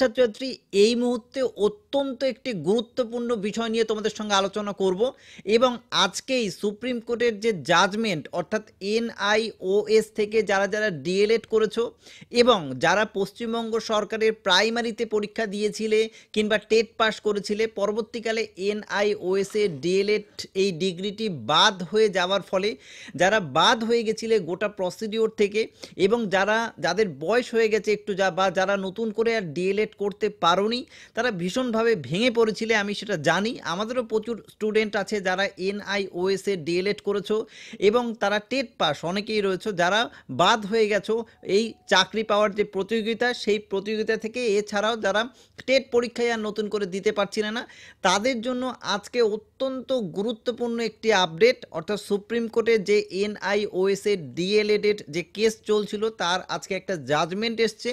ছাত্রছাত্রী, এই মুহূর্তে অত্যন্ত একটি গুরুত্বপূর্ণ বিষয় নিয়ে তোমাদের সঙ্গে আলোচনা করব এবং আজকেই সুপ্রিম কোর্টের যে জাজমেন্ট অর্থাৎ এনআইওএস থেকে যারা যারা ডিএলএড করেছো এবং যারা পশ্চিমবঙ্গ সরকারের প্রাইমারিতে পরীক্ষা দিয়েছিলে কিংবা টেট পাস করেছিলে, পরবর্তীকালে এনআইওএস এর ডিএলএড এই ডিগ্রিটি বাদ হয়ে যাওয়ার ফলে যারা বাদ হয়ে গেছিলে গোটা প্রসিডিওর থেকে এবং যাদের বয়স হয়ে গেছে একটু বা যারা নতুন করে আর ডিএলএড করতে পারোনি, তারা ভীষণভাবে ভেঙে পড়েছিলে, আমি সেটা জানি। আমাদেরও প্রচুর স্টুডেন্ট আছে যারা এনআইওএস এ ডিএলএড করেছো এবং তারা টেট পাস অনেকেই রয়েছে, যারা বাদ হয়ে গেছো এই চাকরি পাওয়ার যে প্রতিযোগিতা সেই প্রতিযোগিতা থেকে। এছাড়াও যারা টেট পরীক্ষায় আর নতুন করে দিতে পারছিল না, তাদের জন্য আজকে অত্যন্ত গুরুত্বপূর্ণ একটি আপডেট, অর্থাৎ সুপ্রিম কোর্টের যে এনআইওএস এর ডিএলএড এর যে কেস চলছিল তার আজকে একটা জাজমেন্ট এসছে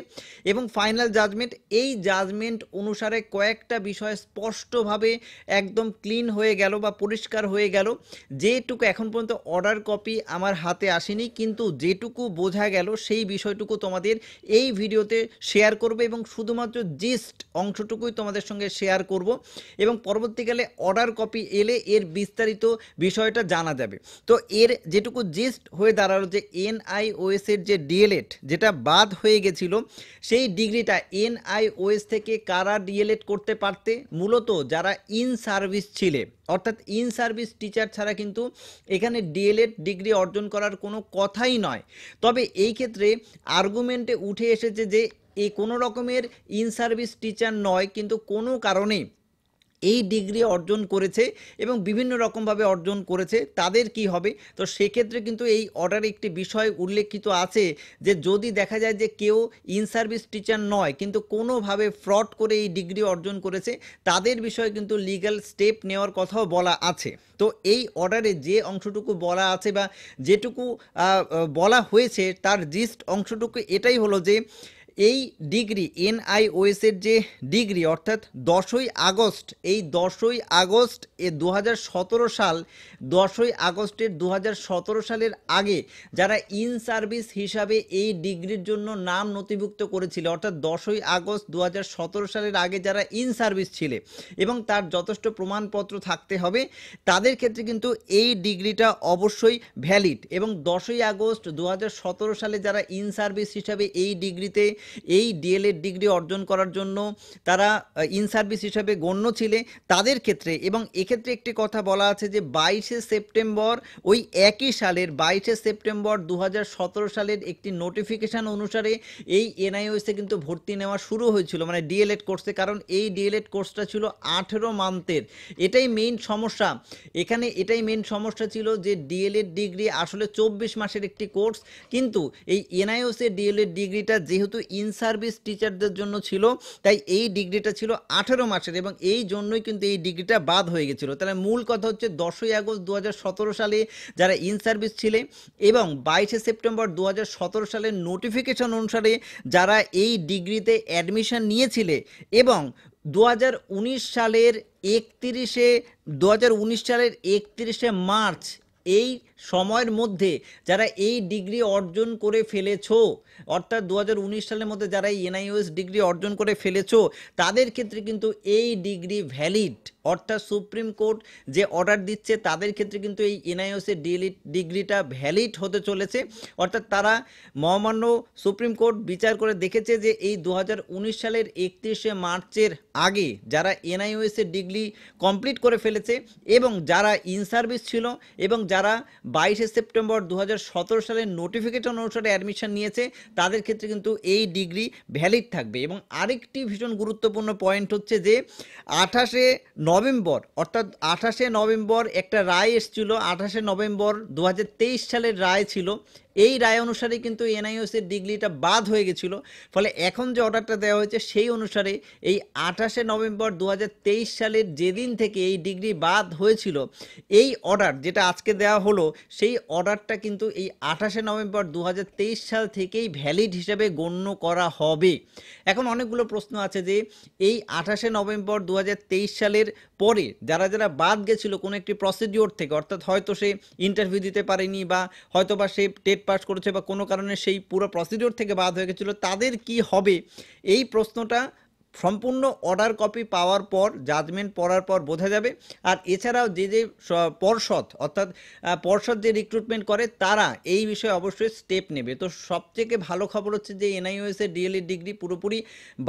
এবং ফাইনাল জাজমেন্ট। এই জাজমেন্ট অনুসারে কয়েকটা বিষয় স্পষ্টভাবে একদম ক্লিন হয়ে গেল বা পরিষ্কার হয়ে গেল। যেটুকু এখন পর্যন্ত অর্ডার কপি আমার হাতে আসেনি, কিন্তু যেটুকু বোঝা গেল সেই বিষয়টুকু তোমাদের এই ভিডিওতে শেয়ার করব এবং শুধুমাত্র জিস্ট অংশটুকুই তোমাদের সঙ্গে শেয়ার করব এবং পরবর্তীকালে অর্ডার কপি এলে এর বিস্তারিত বিষয়টা জানা যাবে। তো এর যেটুকু জিস্ট হয়ে দাঁড়ালো যে এনআইওএস এর যে ডিএলএড যেটা বাদ হয়ে গেছিল, সেই ডিগ্রিটা এনআইওএস থেকে কারা ডিএলএড করতে পারতে? মূলত যারা ইন সার্ভিস ছিলে, অর্থাৎ ইন সার্ভিস টিচার ছাড়া কিন্তু এখানে ডিএলএড ডিগ্রি অর্জন করার কোনো কথাই নয়। তবে এই ক্ষেত্রে আর্গুমেন্টে উঠে এসেছে যে এই কোনো রকমের ইন সার্ভিস টিচার নয়, কিন্তু কোনো কারণে এই ডিগ্রি অর্জন করেছে এবং বিভিন্ন রকমভাবে অর্জন করেছে, তাদের কি হবে? তো সেক্ষেত্রে কিন্তু এই অর্ডারে একটি বিষয় উল্লেখিত আছে যে যদি দেখা যায় যে কেউ ইন সার্ভিস টিচার নয় কিন্তু কোনোভাবে ফ্রড করে এই ডিগ্রি অর্জন করেছে, তাদের বিষয়ে কিন্তু লিগ্যাল স্টেপ নেওয়ার কথাও বলা আছে। তো এই অর্ডারে যে অংশটুকু বলা আছে বা যেটুকু বলা হয়েছে তার জিস্ট অংশটুকু এটাই হলো যে এই ডিগ্রি এনআইওএস এর যে ডিগ্রি অর্থাৎ 10ই আগস্ট, এই 10ই আগস্ট 2017 সাল, 10ই আগস্টের 2017 সালের আগে যারা ইন সার্ভিস হিসাবে এই ডিগ্রির জন্য নাম নথিভুক্ত করেছিল, অর্থাৎ 10ই আগস্ট 2017 সালের আগে যারা ইন সার্ভিস ছিলে এবং তার যথেষ্ট প্রমাণপত্র থাকতে হবে, তাদের ক্ষেত্রে কিন্তু এই ডিগ্রিটা অবশ্যই ভ্যালিড। এবং 10ই আগস্ট 2017 সালে যারা ইন সার্ভিস হিসাবে এই ডিগ্রিতে এই ডিএলএড ডিগ্রি অর্জন করার জন্য তারা ইন সার্ভিস হিসাবে গণ্য ছিলে, তাদের ক্ষেত্রে এবং এক্ষেত্রে একটি কথা বলা আছে যে 22শে সেপ্টেম্বর, ওই একই সালের 22শে সেপ্টেম্বর 2017 সালের একটি নোটিফিকেশান অনুসারে এই এনআইওএসে কিন্তু ভর্তি নেওয়া শুরু হয়েছিল, মানে ডিএলএড কোর্সে। কারণ এই ডিএলএড কোর্সটা ছিল 18 মান্থের। এটাই মেইন সমস্যা এখানে, এটাই মেইন সমস্যা ছিল যে ডিএলএড ডিগ্রি আসলে 24 মাসের একটি কোর্স, কিন্তু এই এনআইওএসে ডিএলএড ডিগ্রিটা যেহেতু ইন সার্ভিস টিচারদের জন্য ছিল, তাই এই ডিগ্রিটা ছিল 18 মাসের এবং এই জন্যই কিন্তু এই ডিগ্রিটা বাদ হয়ে গেছিলো। তাহলে মূল কথা হচ্ছে 10ই আগস্ট 2017 সালে যারা ইন সার্ভিস ছিলে এবং 22শে সেপ্টেম্বর 2017 সালের নোটিফিকেশন অনুসারে যারা এই ডিগ্রিতে অ্যাডমিশন নিয়েছিলে এবং 2019 সালের 31শে মার্চ এই সময়ের মধ্যে যারা এই ডিগ্রি অর্জন করে ফেলেছো, অর্থাৎ 2019 সালের মধ্যে যারা এই এনআইওএস ডিগ্রি অর্জন করে ফেলেছো, তাদের ক্ষেত্রে কিন্তু এই ডিগ্রি ভ্যালিড। অর্থাৎ সুপ্রিম কোর্ট যে অর্ডার দিচ্ছে তাদের ক্ষেত্রে কিন্তু এই এনআইওএস এর ডিগ্রিটা ভ্যালিড হতে চলেছে। অর্থাৎ তারা মহামান্য সুপ্রিম কোর্ট বিচার করে দেখেছে যে এই 2019 সালের 31শে মার্চের আগে যারা এনআইওএস এর ডিগ্রি কমপ্লিট করে ফেলেছে এবং যারা ইন সার্ভিস ছিল এবং যারা 22শে সেপ্টেম্বর 2017 সালের নোটিফিকেশন অনুসারে অ্যাডমিশন নিয়েছে, তাদের ক্ষেত্রে কিন্তু এই ডিগ্রি ভ্যালিড থাকবে। এবং আরেকটি ভীষণ গুরুত্বপূর্ণ পয়েন্ট হচ্ছে যে 28শে নভেম্বর, অর্থাৎ 28শে নভেম্বর একটা রায় এসেছিল, 28শে নভেম্বর 2023 সালের রায় ছিল। এই রায় অনুসারে কিন্তু এনআইওএস এর ডিগ্রিটা বাদ হয়ে গেছিলো, ফলে এখন যে অর্ডারটা দেওয়া হয়েছে সেই অনুসারে এই 28শে নভেম্বর 2023 সালের যেদিন থেকে এই ডিগ্রি বাদ হয়েছিল, এই অর্ডার যেটা আজকে দেওয়া হলো সেই অর্ডারটা কিন্তু এই 28শে নভেম্বর 2023 সাল থেকেই ভ্যালিড হিসেবে গণ্য করা হবে। এখন অনেকগুলো প্রশ্ন আছে যে এই 28শে নভেম্বর 2023 সালের পরে যারা যারা বাদ গেছিলো কোনো একটি প্রসিডিওর থেকে, অর্থাৎ হয়তো সে ইন্টারভিউ দিতে পারেনি বা হয়তো বা সে টেট পাস করেছে বা কোনো কারণে সেই পুরো প্রসিডিওর থেকে বাদ হয়ে গেছিলো, তাদের কি হবে? এই প্রশ্নটা সম্পূর্ণ অর্ডার কপি পাওয়ার পর জাজমেন্ট পড়ার পর বোঝা যাবে। আর এছাড়াও যে পর্ষদ অর্থাৎ পর্ষদ যে রিক্রুটমেন্ট করে তারা এই বিষয়ে অবশ্যই স্টেপ নেবে। তো সবথেকে ভালো খবর হচ্ছে যে এনআইওএস এর ডিএলএড ডিগ্রি পুরোপুরি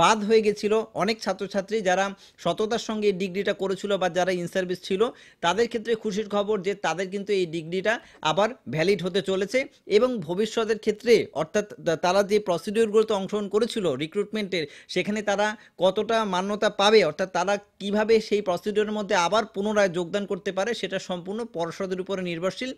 বাদ হয়ে গেছিল। অনেক ছাত্রছাত্রী যারা সততার সঙ্গে এই ডিগ্রিটা করেছিল বা যারা ইন সার্ভিস ছিল তাদের ক্ষেত্রে খুশির খবর যে তাদের কিন্তু এই ডিগ্রিটা আবার ভ্যালিড হতে চলেছে এবং ভবিষ্যতের ক্ষেত্রে অর্থাৎ তারা যে প্রসিডিওরগুলোতে অংশগ্রহণ করেছিল রিক্রুটমেন্টের সেখানে তারা কতটা মান্যতা পাবে অর্থাৎ তারা কিভাবে সেই প্রসিডিওরের মধ্যে আবার পুনরায় যোগদান করতে পারে সেটা সম্পূর্ণ পর্ষদের উপরে নির্ভরশীল।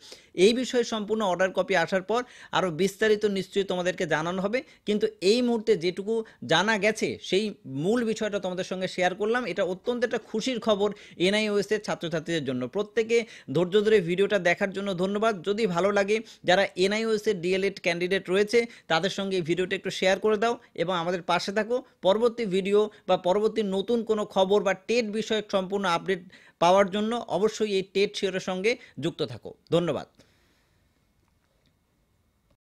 এই বিষয়ে সম্পূর্ণ অর্ডার কপি আসার পর আরও বিস্তারিত নিশ্চয়ই তোমাদেরকে জানানো হবে, কিন্তু এই মুহূর্তে যেটুকু জানা গেছে সেই মূল বিষয়টা তোমাদের সঙ্গে শেয়ার করলাম। এটা অত্যন্ত একটা খুশির খবর এনআইওএস এর ছাত্রছাত্রীদের জন্য। প্রত্যেকে ধৈর্য ধরে ভিডিওটা দেখার জন্য ধন্যবাদ। যদি ভালো লাগে যারা এনআইওএস এর ডিএলএড ক্যান্ডিডেট রয়েছে তাদের সঙ্গে এই ভিডিওটা একটু শেয়ার করে দাও এবং আমাদের পাশে থাকো। পরবর্তী ভিডিও বা পরবর্তী নতুন কোনো খবর বা টেট বিষয়ক সম্পূর্ণ আপডেট পাওয়ার জন্য অবশ্যই এই টেট শিওরের সঙ্গে যুক্ত থাকো। ধন্যবাদ।